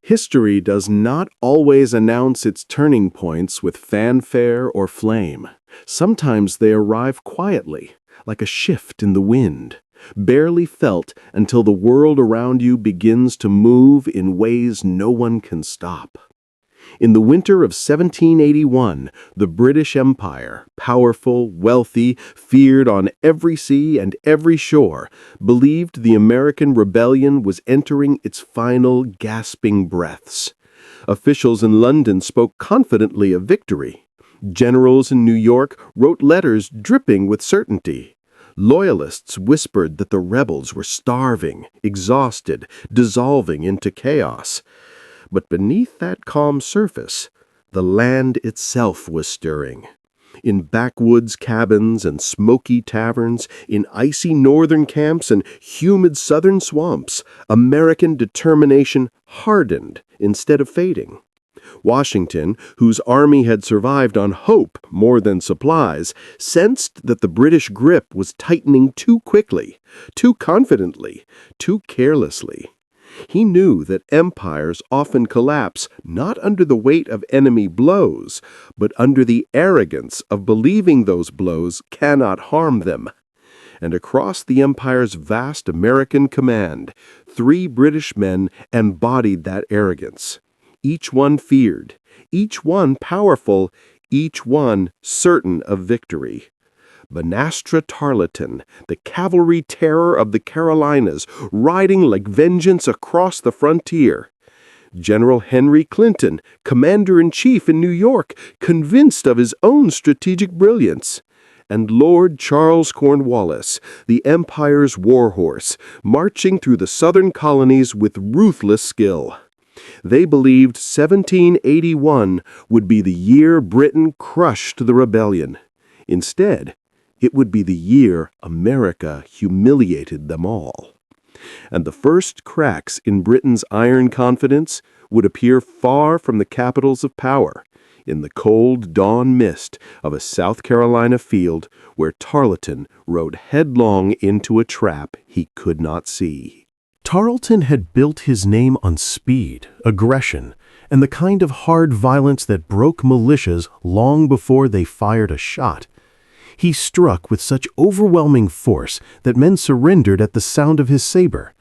History does not always announce its turning points with fanfare or flame. Sometimes they arrive quietly, like a shift in the wind, barely felt until the world around you begins to move in ways no one can stop. In the winter of 1781, the British Empire, powerful, wealthy, feared on every sea and every shore, believed the American rebellion was entering its final gasping breaths. Officials in London spoke confidently of victory. Generals in New York wrote letters dripping with certainty. Loyalists whispered that the rebels were starving, exhausted, dissolving into chaos. But beneath that calm surface, the land itself was stirring. In backwoods cabins and smoky taverns, in icy northern camps and humid southern swamps, American determination hardened instead of fading. Washington, whose army had survived on hope more than supplies, sensed that the British grip was tightening too quickly, too confidently, too carelessly. He knew that empires often collapse not under the weight of enemy blows, but under the arrogance of believing those blows cannot harm them. And across the empire's vast American command, 3 British men embodied that arrogance. Each one feared, each one powerful, each one certain of victory. Banastra Tarleton, the cavalry terror of the Carolinas, riding like vengeance across the frontier. General Henry Clinton, commander-in-chief in New York, convinced of his own strategic brilliance. And Lord Charles Cornwallis, the empire's warhorse, marching through the southern colonies with ruthless skill. They believed 1781 would be the year Britain crushed the rebellion. Instead, it would be the year America humiliated them all. And the first cracks in Britain's iron confidence would appear far from the capitals of power, in the cold dawn mist of a South Carolina field where Tarleton rode headlong into a trap he could not see. Tarleton had built his name on speed, aggression, and the kind of hard violence that broke militias long before they fired a shot. He struck with such overwhelming force that men surrendered at the sound of his saber.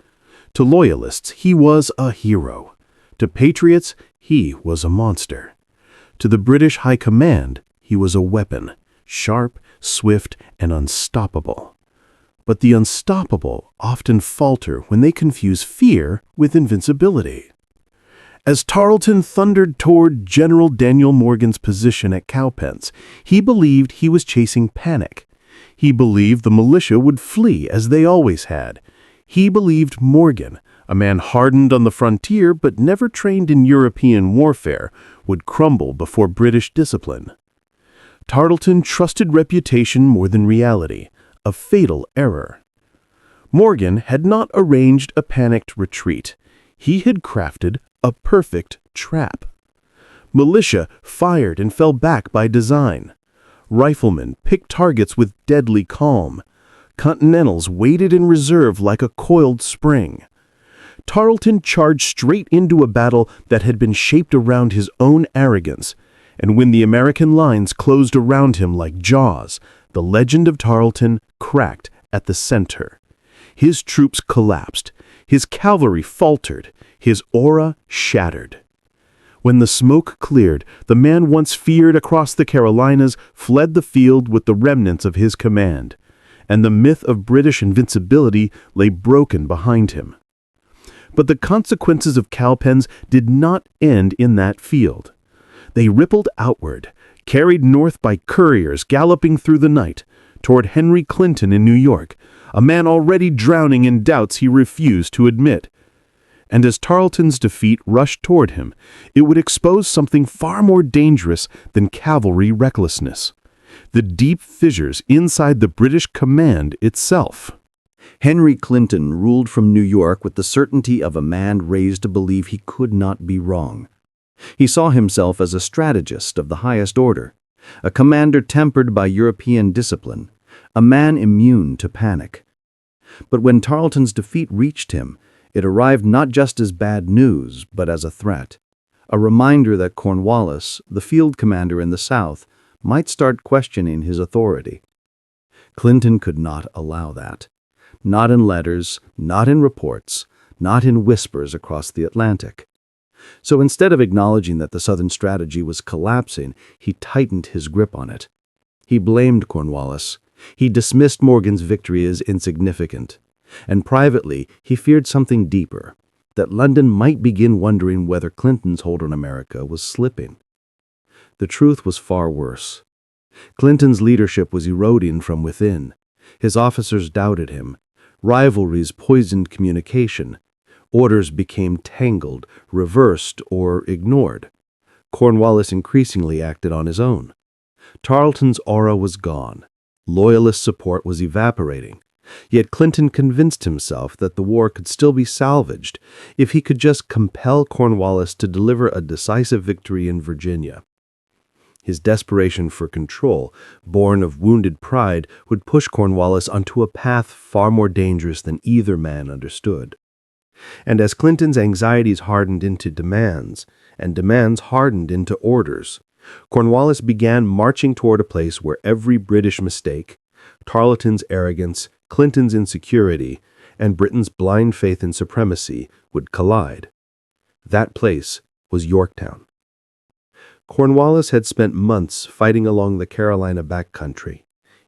To loyalists, he was a hero. To patriots, he was a monster. To the British High Command, he was a weapon, sharp, swift, and unstoppable. But the unstoppable often falter when they confuse fear with invincibility. As Tarleton thundered toward General Daniel Morgan's position at Cowpens, he believed he was chasing panic. He believed the militia would flee as they always had. He believed Morgan, a man hardened on the frontier but never trained in European warfare, would crumble before British discipline. Tarleton trusted reputation more than reality, a fatal error. Morgan had not arranged a panicked retreat. He had crafted a perfect trap. Militia fired and fell back by design. Riflemen picked targets with deadly calm. Continentals waited in reserve like a coiled spring. Tarleton charged straight into a battle that had been shaped around his own arrogance, and when the American lines closed around him like jaws, the legend of Tarleton cracked at the center. His troops collapsed. His cavalry faltered. His aura shattered. When the smoke cleared, the man once feared across the Carolinas fled the field with the remnants of his command, and the myth of British invincibility lay broken behind him. But the consequences of Cowpens did not end in that field. They rippled outward, carried north by couriers galloping through the night, toward Henry Clinton in New York, a man already drowning in doubts he refused to admit. And as Tarleton's defeat rushed toward him, it would expose something far more dangerous than cavalry recklessness: the deep fissures inside the British command itself. Henry Clinton ruled from New York with the certainty of a man raised to believe he could not be wrong. He saw himself as a strategist of the highest order, a commander tempered by European discipline, a man immune to panic. But when Tarleton's defeat reached him, It arrived not just as bad news, but as a threat. A reminder that Cornwallis, the field commander in the South, might start questioning his authority. Clinton could not allow that. Not in letters, not in reports, not in whispers across the Atlantic. So instead of acknowledging that the Southern strategy was collapsing, he tightened his grip on it. He blamed Cornwallis. He dismissed Morgan's victory as insignificant. And privately, he feared something deeper, that London might begin wondering whether Clinton's hold on America was slipping. The truth was far worse. Clinton's leadership was eroding from within. His officers doubted him. Rivalries poisoned communication. Orders became tangled, reversed, or ignored. Cornwallis increasingly acted on his own. Tarleton's aura was gone. Loyalist support was evaporating. Yet Clinton convinced himself that the war could still be salvaged if he could just compel Cornwallis to deliver a decisive victory in Virginia. His desperation for control, born of wounded pride, would push Cornwallis onto a path far more dangerous than either man understood. And as Clinton's anxieties hardened into demands, and demands hardened into orders, Cornwallis began marching toward a place where every British mistake, Tarleton's arrogance, Clinton's insecurity, and Britain's blind faith in supremacy would collide. That place was Yorktown. Cornwallis had spent months fighting along the Carolina backcountry,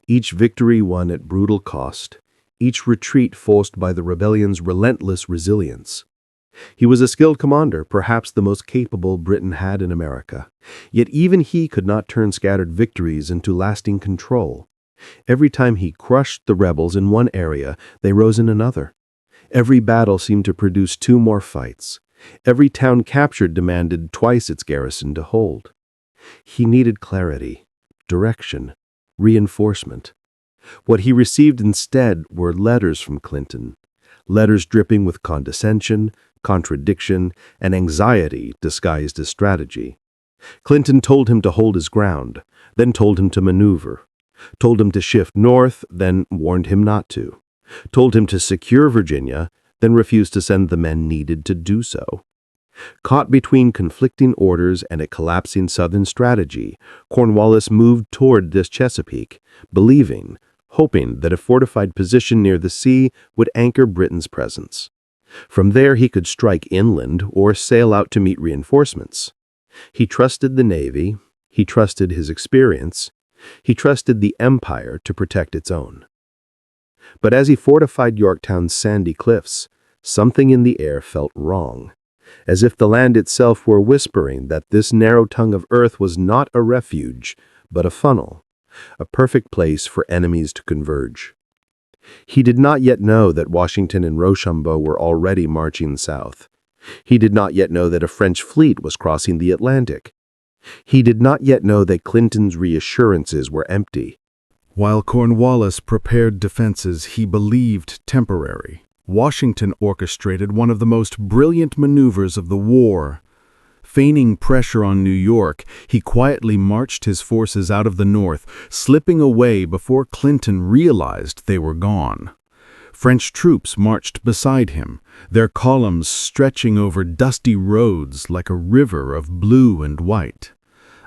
each victory won at brutal cost, each retreat forced by the rebellion's relentless resilience. He was a skilled commander, perhaps the most capable Britain had in America, yet even he could not turn scattered victories into lasting control. Every time he crushed the rebels in one area, they rose in another. Every battle seemed to produce two more fights. Every town captured demanded twice its garrison to hold. He needed clarity, direction, reinforcement. What he received instead were letters from Clinton, letters dripping with condescension, contradiction, and anxiety disguised as strategy. Clinton told him to hold his ground, then told him to maneuver, told him to shift north, then warned him not to, told him to secure Virginia, then refused to send the men needed to do so. Caught between conflicting orders and a collapsing Southern strategy, Cornwallis moved toward this Chesapeake, hoping that a fortified position near the sea would anchor Britain's presence. From there he could strike inland or sail out to meet reinforcements. He trusted the Navy, he trusted his experience, he trusted the Empire to protect its own. But as he fortified Yorktown's sandy cliffs, something in the air felt wrong, as if the land itself were whispering that this narrow tongue of earth was not a refuge, but a funnel, a perfect place for enemies to converge. He did not yet know that Washington and Rochambeau were already marching south. He did not yet know that a French fleet was crossing the Atlantic. He did not yet know that Clinton's reassurances were empty. While Cornwallis prepared defenses he believed temporary, Washington orchestrated one of the most brilliant maneuvers of the war. Feigning pressure on New York, he quietly marched his forces out of the north, slipping away before Clinton realized they were gone. French troops marched beside him, their columns stretching over dusty roads like a river of blue and white.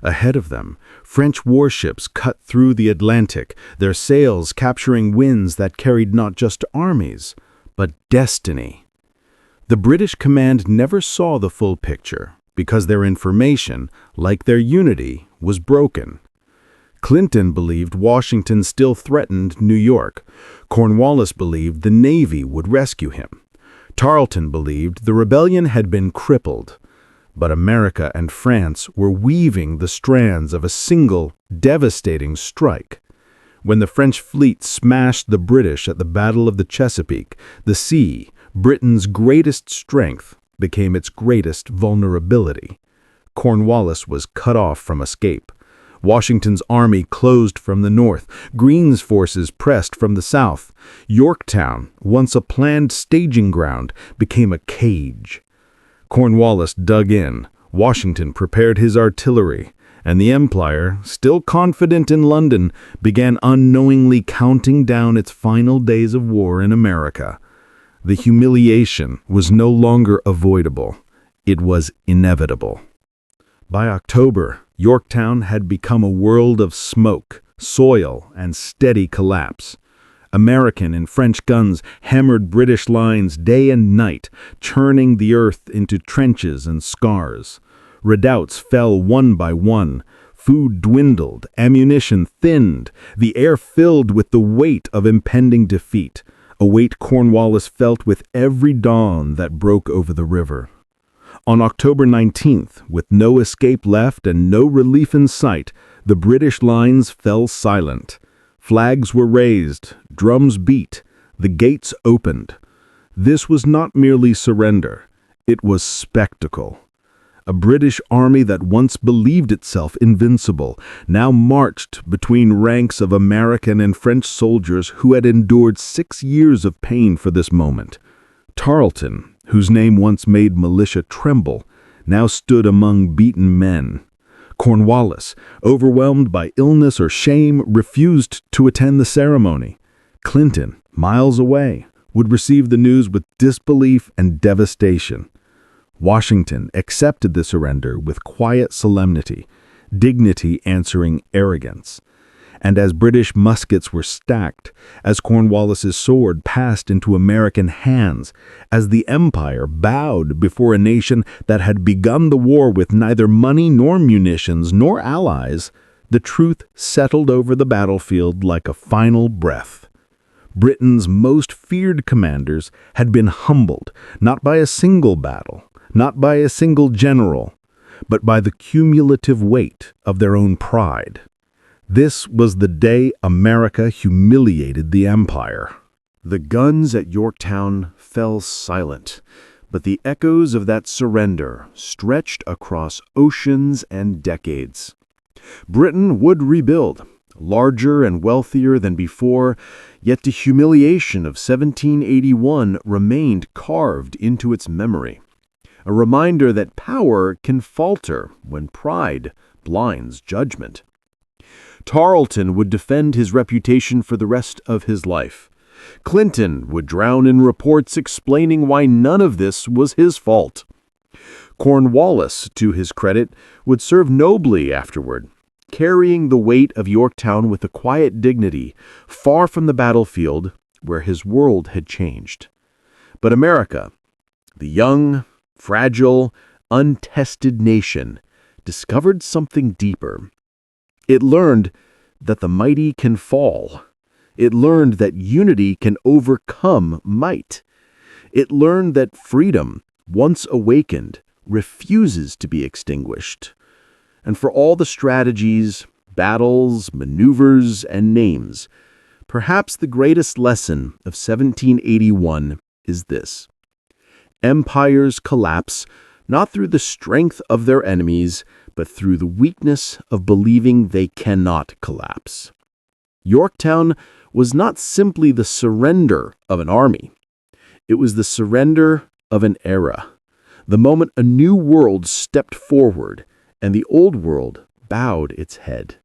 Ahead of them, French warships cut through the Atlantic, their sails capturing winds that carried not just armies, but destiny. The British command never saw the full picture, because their information, like their unity, was broken. Clinton believed Washington still threatened New York. Cornwallis believed the Navy would rescue him. Tarleton believed the rebellion had been crippled. But America and France were weaving the strands of a single, devastating strike. When the French fleet smashed the British at the Battle of the Chesapeake, the sea, Britain's greatest strength, became its greatest vulnerability. Cornwallis was cut off from escape. Washington's army closed from the north. Greene's forces pressed from the south. Yorktown, once a planned staging ground, became a cage. Cornwallis dug in. Washington prepared his artillery. And the Empire, still confident in London, began unknowingly counting down its final days of war in America. The humiliation was no longer avoidable. It was inevitable. By October, Yorktown had become a world of smoke, soil, and steady collapse. American and French guns hammered British lines day and night, churning the earth into trenches and scars. Redoubts fell one by one. Food dwindled, ammunition thinned, the air filled with the weight of impending defeat, a weight Cornwallis felt with every dawn that broke over the river. On October 19th, with no escape left and no relief in sight, the British lines fell silent. Flags were raised, drums beat, the gates opened. This was not merely surrender, it was spectacle. A British army that once believed itself invincible now marched between ranks of American and French soldiers who had endured 6 years of pain for this moment. Tarleton, whose name once made Militia tremble, now stood among beaten men. Cornwallis, overwhelmed by illness or shame, refused to attend the ceremony. Clinton, miles away, would receive the news with disbelief and devastation. Washington accepted the surrender with quiet solemnity, dignity answering arrogance. And as British muskets were stacked, as Cornwallis's sword passed into American hands, as the empire bowed before a nation that had begun the war with neither money nor munitions nor allies, the truth settled over the battlefield like a final breath. Britain's most feared commanders had been humbled, not by a single battle, not by a single general, but by the cumulative weight of their own pride. This was the day America humiliated the empire. The guns at Yorktown fell silent, but the echoes of that surrender stretched across oceans and decades. Britain would rebuild, larger and wealthier than before, yet the humiliation of 1781 remained carved into its memory. A reminder that power can falter when pride blinds judgment. Tarleton would defend his reputation for the rest of his life. Clinton would drown in reports explaining why none of this was his fault. Cornwallis, to his credit, would serve nobly afterward, carrying the weight of Yorktown with a quiet dignity, far from the battlefield where his world had changed. But America, the young, fragile, untested nation, discovered something deeper. It learned that the mighty can fall. It learned that unity can overcome might. It learned that freedom, once awakened, refuses to be extinguished. And for all the strategies, battles, maneuvers, and names, perhaps the greatest lesson of 1781 is this: empires collapse not through the strength of their enemies, but through the weakness of believing they cannot collapse. Yorktown was not simply the surrender of an army. It was the surrender of an era, the moment a new world stepped forward and the old world bowed its head.